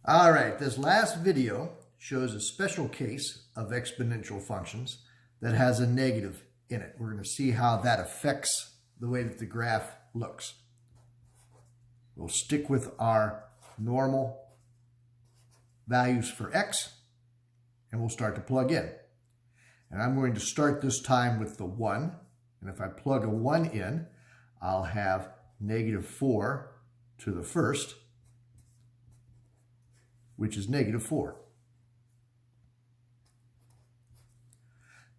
All right, this last video shows a special case of exponential functions that has a negative in it. We're going to see how that affects the way that the graph looks. We'll stick with our normal values for x, and we'll start to plug in. And I'm going to start this time with the 1. And if I plug a 1 in, I'll have negative 4 to the first, which is negative 4.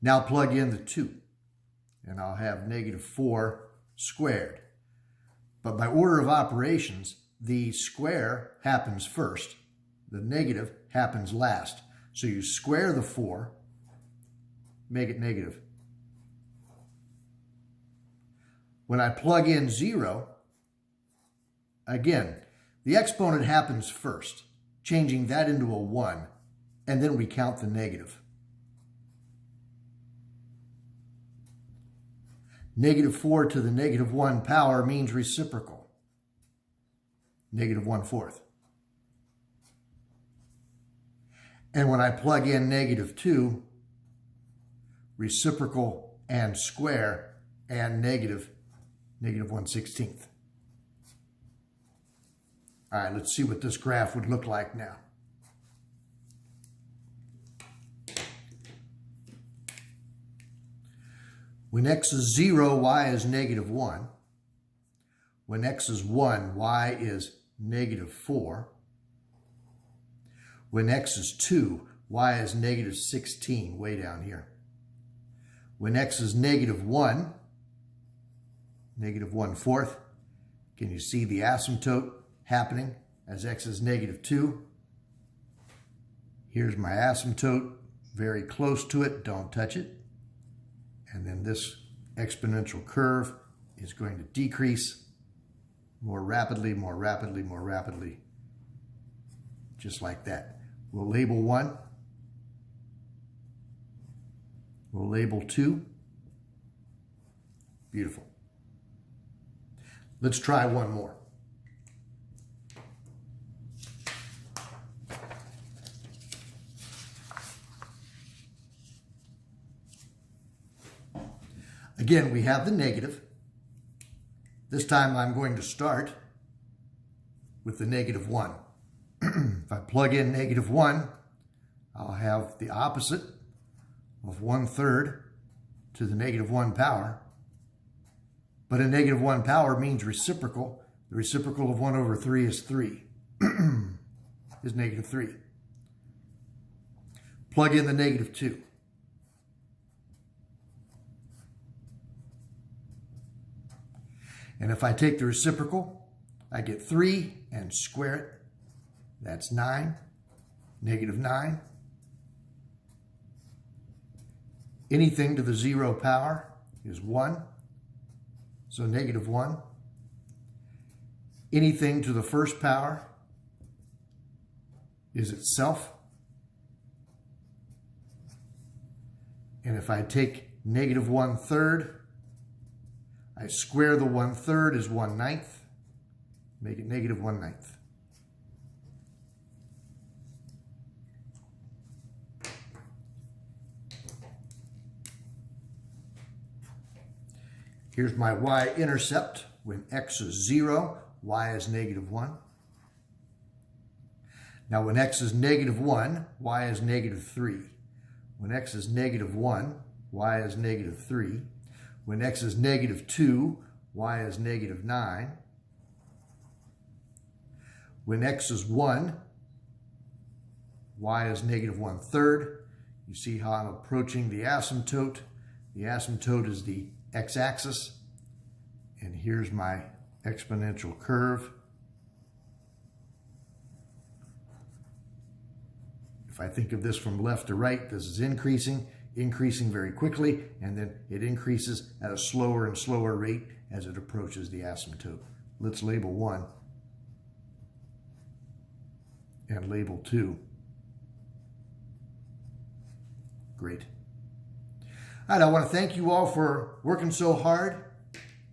Now plug in the 2, and I'll have negative 4 squared. But by order of operations, the square happens first. The negative happens last. So you square the 4, make it negative. When I plug in 0, again, the exponent happens first, changing that into a 1, and then we count the negative. Negative 4 to the negative 1 power means reciprocal. Negative 1/4. And when I plug in negative 2, reciprocal and square and negative 1/16. All right, let's see what this graph would look like now. When x is 0, y is negative 1. When x is 1, y is negative 4. When x is 2, y is negative 16, way down here. When x is negative 1, negative 1/4, can you see the asymptote happening as x is negative 2? Here's my asymptote, very close to it, don't touch it. And then this exponential curve is going to decrease more rapidly, more rapidly, more rapidly, just like that. We'll label 1. We'll label 2. Beautiful. Let's try one more. Again, we have the negative. This time I'm going to start with the negative 1. If I plug in negative 1, I'll have the opposite of 1/3 to the negative 1 power. But a negative 1 power means reciprocal. The reciprocal of 1/3 is 3, is negative 3. Plug in the negative 2. And if I take the reciprocal, I get 3 and square it. That's 9, negative 9. Anything to the 0 power is 1, so negative 1. Anything to the first power is itself. And if I take negative 1/3, I square the 1/3 is 1/9, make it negative 1/9. Here's my y-intercept. When x is 0, y is negative 1. Now when x is negative 1, y is negative 3. When x is negative 1, y is negative 3. When x is negative 2, y is negative 9. When x is 1, y is negative 1/3. You see how I'm approaching the asymptote. The asymptote is the x-axis. And here's my exponential curve. If I think of this from left to right, this is increasing very quickly, and then it increases at a slower and slower rate as it approaches the asymptote. Let's label 1 and label 2. Great. All right, I want to thank you all for working so hard.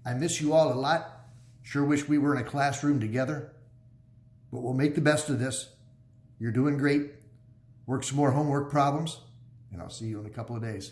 I miss you all a lot. Sure wish we were in a classroom together, but we'll make the best of this. You're doing great. Work some more homework problems, and I'll see you in a couple of days.